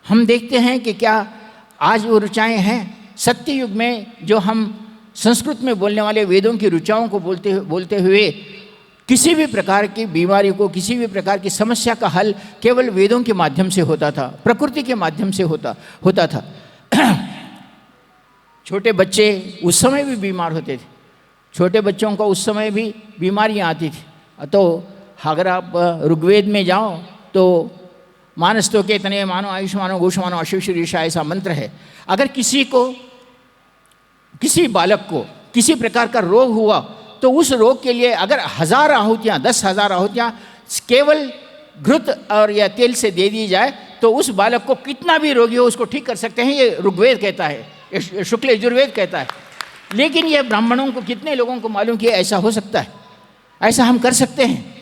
हम देखते हैं कि क्या आज वो ऋचाएँ हैं। सत्य युग में जो हम संस्कृत में बोलने वाले वेदों की ऋचाओं को बोलते हुए किसी भी प्रकार की बीमारी को, किसी भी प्रकार की समस्या का हल केवल वेदों के माध्यम से होता था, प्रकृति के माध्यम से होता था। छोटे बच्चे उस समय भी बीमार होते थे, छोटे बच्चों को उस समय भी बीमारियां आती थी। तो अगर आप ऋग्वेद में जाओ तो मानस्तों के तने मानो आयुष्मानो घोषमानो अशिवशीर्षा ऐसा मंत्र है। अगर किसी को, किसी बालक को किसी प्रकार का रोग हुआ तो उस रोग के लिए अगर 1000 आहुतियाँ, 10,000 आहुतियाँ केवल घृत और या तेल से दे दी जाए तो उस बालक को कितना भी रोगी हो उसको ठीक कर सकते हैं। ये ऋग्वेद कहता है, ये शुक्ल यजुर्वेद कहता है। लेकिन ये ब्राह्मणों को, कितने लोगों को मालूम कि ऐसा हो सकता है, ऐसा हम कर सकते हैं।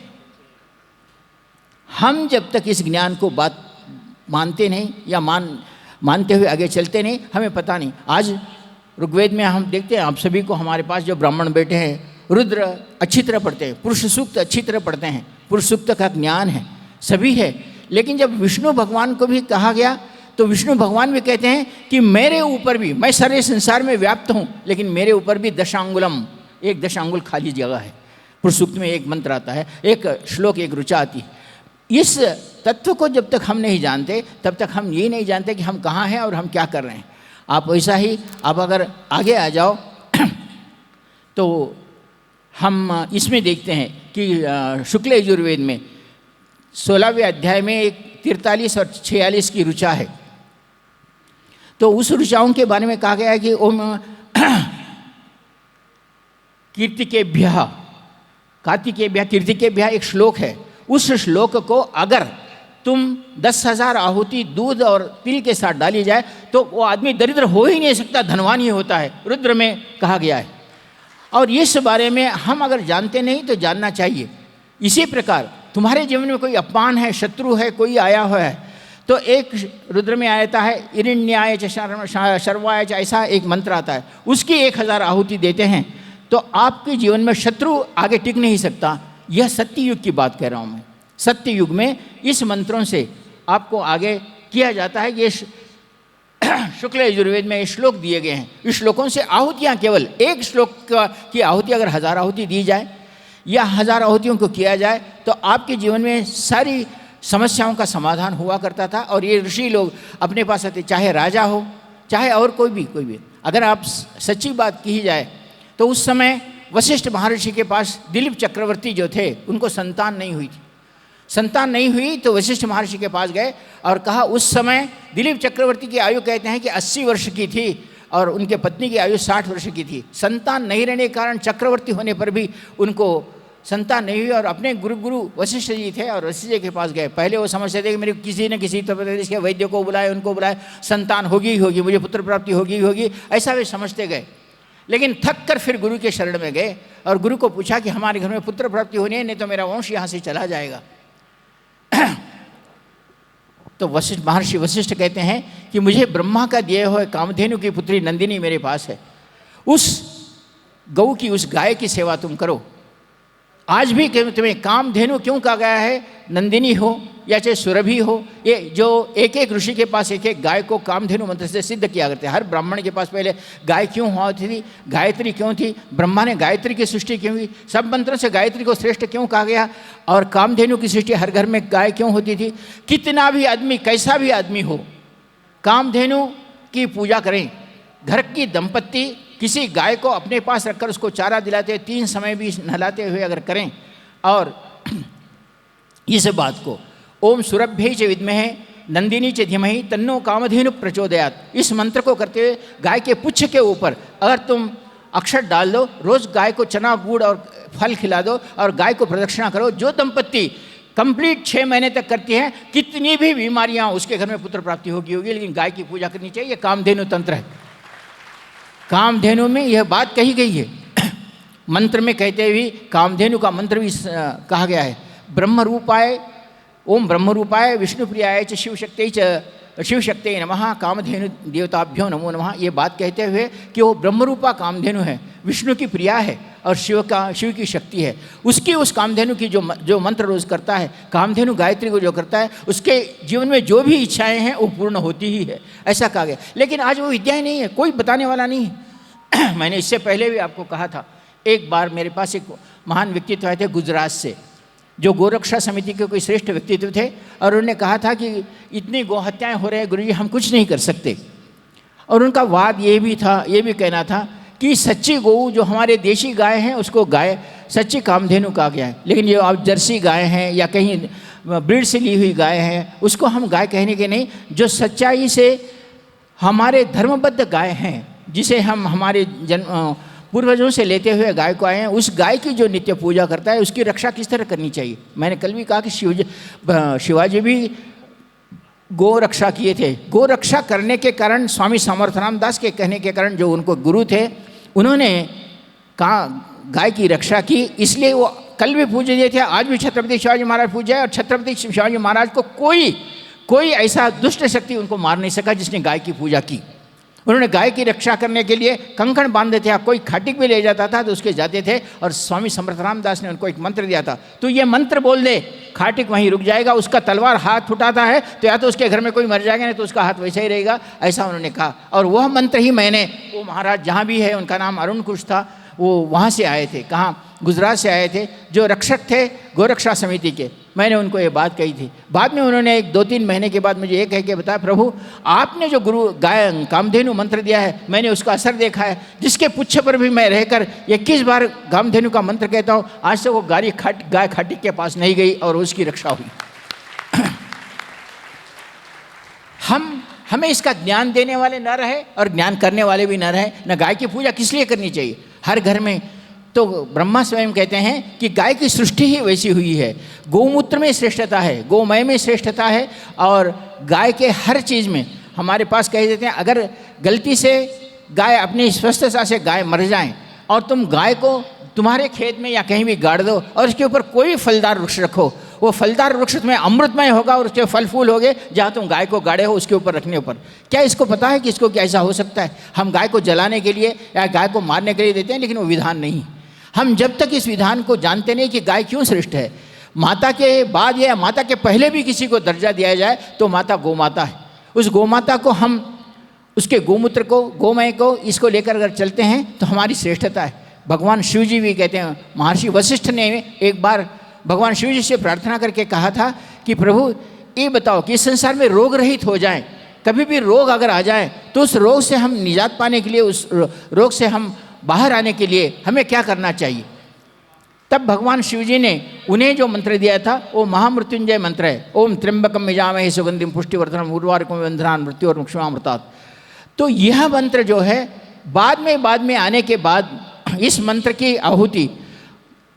हम जब तक इस ज्ञान को बात मानते नहीं या मानते हुए आगे चलते नहीं, हमें पता नहीं। आज ऋग्वेद में हम देखते हैं, आप सभी को, हमारे पास जो ब्राह्मण बैठे हैं, रुद्र अच्छी तरह पढ़ते हैं, पुरुष सूक्त अच्छी तरह पढ़ते हैं, पुरुष सूक्त का ज्ञान है, सभी है। लेकिन जब विष्णु भगवान को भी कहा गया तो विष्णु भगवान भी कहते हैं कि मेरे ऊपर भी, मैं सारे संसार में व्याप्त हूँ, लेकिन मेरे ऊपर भी दशांगुलम, 1 दशांगुल खाली जगह है। पुरुष सूक्त में एक मंत्र आता है, एक श्लोक, एक ऋचा आती है। इस तत्व को जब तक हम नहीं जानते तब तक हम ये नहीं जानते कि हम कहाँ हैं और हम क्या कर रहे हैं। आप वैसा ही, आप अगर आगे आ जाओ तो हम इसमें देखते हैं कि शुक्ल यजुर्वेद में 16वें अध्याय में एक 43 और 46 की ऋचा है। तो उस ऋचाओं के बारे में कहा गया है कि ओम कीर्तिकेभ्यः, कार्तिकेभ्यः, कीर्तिकेभ्यः एक श्लोक है। उस श्लोक को अगर तुम 10,000 आहुति दूध और तिल के साथ डाली जाए तो वो आदमी दरिद्र हो ही नहीं सकता, धनवान ही होता है, रुद्र में कहा गया है। और इस बारे में हम अगर जानते नहीं तो जानना चाहिए। इसी प्रकार तुम्हारे जीवन में कोई अपमान है, शत्रु है, कोई आया हुआ है, तो एक रुद्र में आता है इरिण्याय च शर्वाय च, ऐसा एक मंत्र आता है, उसकी 1000 आहुति देते हैं तो आपके जीवन में शत्रु आगे टिक नहीं सकता। यह सत्य युग की बात कह रहा हूँ मैं। सत्य युग में इस मंत्रों से आपको आगे किया जाता है। ये शुक्ल यजुर्वेद में ये श्लोक दिए गए हैं। इस श्लोकों से आहुतियाँ, केवल एक श्लोक की आहुति अगर 1000 आहुति दी जाए या 1000 आहुतियों को किया जाए तो आपके जीवन में सारी समस्याओं का समाधान हुआ करता था। और ये ऋषि लोग अपने पास आते, चाहे राजा हो, चाहे और कोई भी। अगर आप सच्ची बात की जाए तो उस समय वशिष्ठ महर्षि के पास दिलीप चक्रवर्ती जो थे, उनको संतान नहीं हुई थी। संतान नहीं हुई तो वशिष्ठ महर्षि के पास गए और कहा, उस समय दिलीप चक्रवर्ती की आयु कहते हैं कि 80 वर्ष की थी और उनके पत्नी की आयु 60 वर्ष की थी। संतान नहीं रहने के कारण चक्रवर्ती होने पर भी उनको संतान नहीं हुई। और अपने गुरु वशिष्ठ जी थे और वशिष्ठ जी के पास गए। पहले वो समझते थे कि मेरे किसी न किसी प्रदेश के वैद्य को बुलाए, उनको बुलाए, संतान होगी ही होगी, मुझे पुत्र प्राप्ति होगी ही होगी, ऐसा वे समझते गए। लेकिन थक कर फिर गुरु के शरण में गए और गुरु को पूछा कि हमारे घर में पुत्र प्राप्ति होनी है, नहीं तो मेरा वंश यहाँ से चला जाएगा। तो महर्षि वशिष्ठ कहते हैं कि मुझे ब्रह्मा का दिए हुए कामधेनु की पुत्री नंदिनी मेरे पास है, उस गौ की, उस गाय की सेवा तुम करो। आज भी तुम्हें कामधेनु क्यों कहा गया है, नंदिनी हो या चाहे सुरभि हो, ये जो एक एक ऋषि के पास एक एक गाय को कामधेनु मंत्र से सिद्ध किया करते हैं। हर ब्राह्मण के पास पहले गाय क्यों हुआ थी, गायत्री क्यों थी, ब्रह्मा ने गायत्री की सृष्टि क्यों हुई, सब मंत्रों से गायत्री को श्रेष्ठ क्यों कहा गया, और कामधेनु की सृष्टि हर घर में गाय क्यों होती थी। कितना भी आदमी, कैसा भी आदमी हो, कामधेनु की पूजा करें। घर की दंपत्ति किसी गाय को अपने पास रखकर उसको चारा दिलाते, 3 समय भी नहलाते हुए अगर करें, और इस बात को ओम सुरभ्यै च विद्महे नंदिनी च धीमहि तन्नो कामधेनु प्रचोदयात्, इस मंत्र को करते हुए गाय के पुच्छ के ऊपर अगर तुम अक्षर डाल दो, रोज गाय को चना गुड़ और फल खिला दो और गाय को प्रदक्षिणा करो, जो दंपत्ति कंप्लीट 6 महीने तक करती हैं, कितनी भी बीमारियां उसके घर में पुत्र प्राप्ति होगी। लेकिन गाय की पूजा करनी चाहिए। ये कामधेनु तंत्र है। कामधेनु में यह बात कही गई है। मंत्र में कहते हुए कामधेनु का मंत्र भी कहा गया है। ब्रह्म रूपाय, ओम ब्रह्म रूपाय विष्णु प्रियाय च शिवशक्ति नमः कामधेनु देवताभ्यो नमो नमः। ये बात कहते हुए कि वो ब्रह्मरूपा कामधेनु है, विष्णु की प्रिया है और शिव की शक्ति है। उसकी उस कामधेनु की जो मंत्र रोज करता है, कामधेनु गायत्री को जो करता है, उसके जीवन में जो भी इच्छाएं हैं वो पूर्ण होती ही है, ऐसा कहा गया। लेकिन आज वो विद्याएं नहीं है, कोई बताने वाला नहीं है। मैंने इससे पहले भी आपको कहा था, एक बार मेरे पास एक महान व्यक्तित्व आए थे गुजरात से, जो गोरक्षा समिति के कोई श्रेष्ठ व्यक्तित्व थे, और उन्होंने कहा था कि इतनी गोहत्याएं हो रहे हैं गुरुजी, हम कुछ नहीं कर सकते। और उनका वाद ये भी कहना था कि सच्ची गौ जो हमारे देशी गाय हैं उसको गाय सच्ची कामधेनु कहा गया है, लेकिन जो आप जर्सी गाय हैं या कहीं ब्रीड से ली हुई गाय हैं उसको हम गाय कहने के नहीं। जो सच्चाई से हमारे धर्मबद्ध गाय हैं, जिसे हम हमारे पूर्वजों से लेते हुए गाय को आए हैं, उस गाय की जो नित्य पूजा करता है उसकी रक्षा किस तरह करनी चाहिए। मैंने कल भी कहा कि शिवाजी भी गो रक्षा किए थे। गो रक्षा करने के कारण, स्वामी समर्थराम दास के कहने के कारण, जो उनको गुरु थे, उन्होंने कहा गाय की रक्षा की, इसलिए वो कल भी पूजे थे, आज भी छत्रपति शिवाजी महाराज पूजे। और छत्रपति शिवाजी महाराज को कोई ऐसा दुष्ट शक्ति उनको मार नहीं सका जिसने गाय की पूजा की। उन्होंने गाय की रक्षा करने के लिए कंकण बांधे थे। कोई खाटिक भी ले जाता था तो उसके जाते थे, और स्वामी समर्थराम दास ने उनको एक मंत्र दिया था, तो ये मंत्र बोल दे, खाटिक वहीं रुक जाएगा। उसका तलवार हाथ उठाता है तो या तो उसके घर में कोई मर जाएगा, नहीं तो उसका हाथ वैसे ही रहेगा, ऐसा उन्होंने कहा। और वह मंत्र ही मैंने, वो महाराज जहाँ भी है, उनका नाम अरुण कुश था, वो वहाँ से आए थे, कहाँ, गुजरात से आए थे, जो रक्षक थे गोरक्षा समिति के। मैंने उनको ये बात कही थी। बाद में उन्होंने 2-3 महीने के बाद मुझे ये कह के बताया, प्रभु आपने जो गुरु गाय कामधेनु मंत्र दिया है, मैंने उसका असर देखा है। जिसके पुच्छ पर भी मैं रहकर 21 बार कामधेनु का मंत्र कहता हूँ, आज से वो गाय खाटिक के पास नहीं गई और उसकी रक्षा हुई। हमें इसका ज्ञान देने वाले न रहे और ज्ञान करने वाले भी न रहे। न गाय की पूजा किस लिए करनी चाहिए हर घर में, तो ब्रह्मा स्वयं कहते हैं कि गाय की सृष्टि ही वैसी हुई है। गौमूत्र में श्रेष्ठता है, गोमय में श्रेष्ठता है, और गाय के हर चीज़ में हमारे पास कह देते हैं, अगर गलती से गाय अपनी स्वस्थता से गाय मर जाए और तुम गाय को तुम्हारे खेत में या कहीं भी गाड़ दो और उसके ऊपर कोई फलदार वृक्ष रखो, वो फलदार वृक्ष में अमृतमय होगा और उसके फल फूल होंगे जहाँ तुम गाय को गाड़े हो उसके ऊपर रखने ऊपर। क्या इसको पता है कि इसको क्या ऐसा हो सकता है? हम गाय को जलाने के लिए या गाय को मारने के लिए देते हैं, लेकिन वो विधान नहीं। हम जब तक इस विधान को जानते नहीं कि गाय क्यों श्रेष्ठ है, माता के बाद या माता के पहले भी किसी को दर्जा दिया जाए तो माता गौमाता है। उस गौमाता को हम उसके गोमूत्र को, गोमय को, इसको लेकर अगर चलते हैं तो हमारी श्रेष्ठता है। भगवान शिव जी भी कहते हैं, महर्षि वशिष्ठ ने एक बार भगवान शिव जी से प्रार्थना करके कहा था कि प्रभु ये बताओ कि इस संसार में रोग रहित हो जाए, कभी भी रोग अगर आ जाए तो उस रोग से हम निजात पाने के लिए, उस रोग से हम बाहर आने के लिए हमें क्या करना चाहिए। तब भगवान शिव जी ने उन्हें जो मंत्र दिया था वो महामृत्युंजय मंत्र है, ओम त्र्यंबकम यजामहे सुगंधिम पुष्टिवर्धनम उर्वारुकम बंधनान मृत्यु और मुक्षमामृतात्। तो यह मंत्र जो है बाद में आने के बाद इस मंत्र की आहुति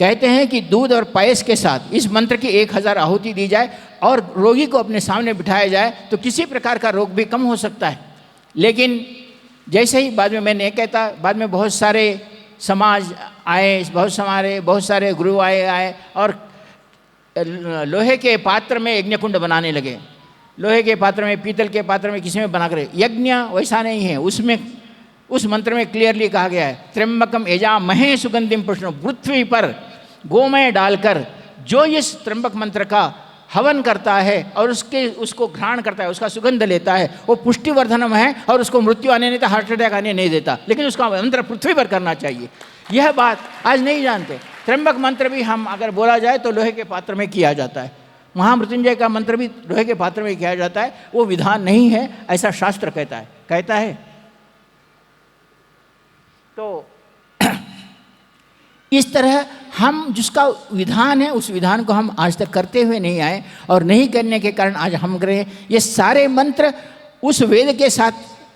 कहते हैं कि दूध और पायस के साथ इस मंत्र की 1000 आहुति दी जाए और रोगी को अपने सामने बिठाया जाए तो किसी प्रकार का रोग भी कम हो सकता है। लेकिन जैसे ही बाद में मैं नहीं कहता, बाद में बहुत सारे समाज आए, बहुत सारे गुरु आए और लोहे के पात्र में यज्ञ कुंड बनाने लगे। लोहे के पात्र में, पीतल के पात्र में, किसी में बना कर, यज्ञ वैसा नहीं है। उसमें उस मंत्र में क्लियरली कहा गया है, त्र्यंबकम यजामहे सुगंधिम पुष्टिम, पृथ्वी पर गोमय डालकर जो इस त्र्यंबक मंत्र का हवन करता है और उसको घ्राण करता है, उसका सुगंध लेता है, वो पुष्टिवर्धनम है और उसको मृत्यु आने नहीं देता, हार्ट अटैक आने नहीं देता। लेकिन उसका मंत्र पृथ्वी पर करना चाहिए। यह बात आज नहीं जानते। त्र्यंबक मंत्र भी हम अगर बोला जाए तो लोहे के पात्र में किया जाता है। महामृत्युंजय का मंत्र भी लोहे के पात्र में किया जाता है। वो विधान नहीं है, ऐसा शास्त्र कहता है। तो इस तरह हम जिसका विधान है उस विधान को हम आज तक करते हुए नहीं आए, और नहीं करने के कारण आज हम करे ये सारे मंत्र उस वेद के साथ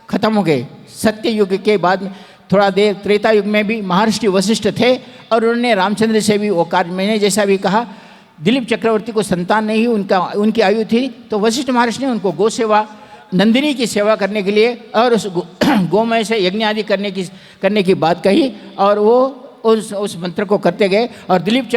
खत्म हो गए। सत्य युग के बाद में थोड़ा देर त्रेता युग में भी महर्षि वशिष्ठ थे और उन्होंने रामचंद्र से भी वो कार्य, मैंने जैसा भी कहा, दिलीप चक्रवर्ती को संतान नहीं हुई, उनकी आयु थी, तो वशिष्ठ महर्षि ने उनको गौ सेवा, नंदिनी की सेवा करने के लिए और उस गोमय से यज्ञ आदि करने की बात कही, और वो उस मंत्र को करते गए। और दिलीप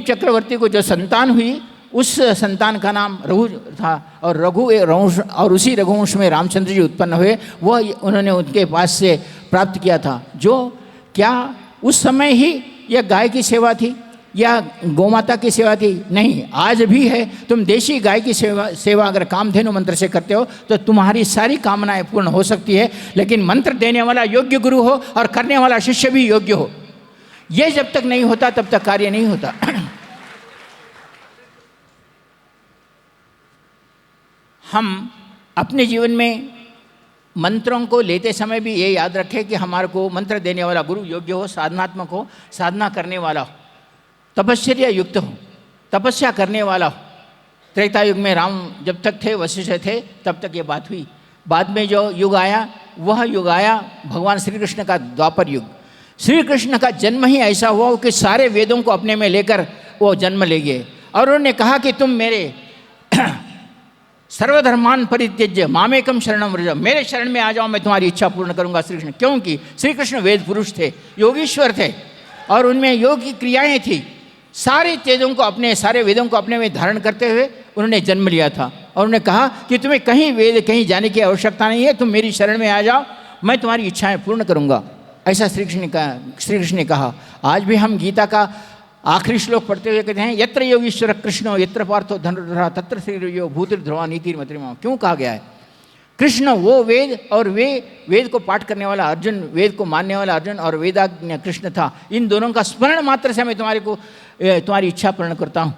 चक्रवर्ती को जो संतान हुई उस संतान का नाम रघु था, और रघुवंश, और उसी रघुवंश में रामचंद्र जी उत्पन्न हुए। वह उन्होंने उनके पास से प्राप्त किया था। जो क्या उस समय ही यह गाय की सेवा थी या गौमाता की सेवा थी? नहीं, आज भी है। तुम देशी गाय की सेवा अगर कामधेनु मंत्र से करते हो तो तुम्हारी सारी कामनाएं पूर्ण हो सकती है, लेकिन मंत्र देने वाला योग्य गुरु हो और करने वाला शिष्य भी योग्य हो। यह जब तक नहीं होता तब तक कार्य नहीं होता। हम अपने जीवन में मंत्रों को लेते समय भी ये याद रखें कि हमारे को मंत्र देने वाला गुरु योग्य हो, साधनात्मक हो, साधना करने वाला हो, तपश्चर्या युक्त हो, तपस्या करने वाला हो। त्रेता युग में राम जब तक थे, वशिष्ठ थे, तब तक ये बात हुई। बाद में जो युग आया वह युग आया भगवान श्री कृष्ण का द्वापर युग। श्री कृष्ण का जन्म ही ऐसा हुआ कि सारे वेदों को अपने में लेकर वो जन्म ले गए और उन्होंने कहा कि तुम मेरे सर्वधर्मान परित्यज्य मामेकम शरणम व्रज, मेरे शरण में आ जाओ, मैं तुम्हारी इच्छा पूर्ण करूंगा। श्री कृष्ण, क्योंकि श्री कृष्ण वेद पुरुष थे, योगीश्वर थे और उनमें योग की क्रियाएं थी। सारे तेजों को अपने, सारे वेदों को अपने में धारण करते हुए उन्होंने जन्म लिया था और उन्होंने कहा कि तुम्हें कहीं वेद कहीं जाने की आवश्यकता नहीं है, तुम मेरी शरण में आ जाओ, मैं तुम्हारी इच्छाएं पूर्ण करूंगा। ऐसा श्री कृष्ण ने कहा। आज भी हम गीता का आखिरी श्लोक पढ़ते हुए कहते हैं, यत्र योगीश्वर कृष्णो यत्र पार्थो धनुर्धरा तत्र श्रीर्यो भूतिर्ध्रुवा नीतिर्मतिर्मा। क्यों कहा गया है? कृष्ण वो वेद और वे वेद को पाठ करने वाला अर्जुन, वेद को मानने वाला अर्जुन और वेदाज्ञ कृष्ण था। इन दोनों का स्मरण मात्र से मैं तुम्हारी इच्छा पूर्ण करता हूँ।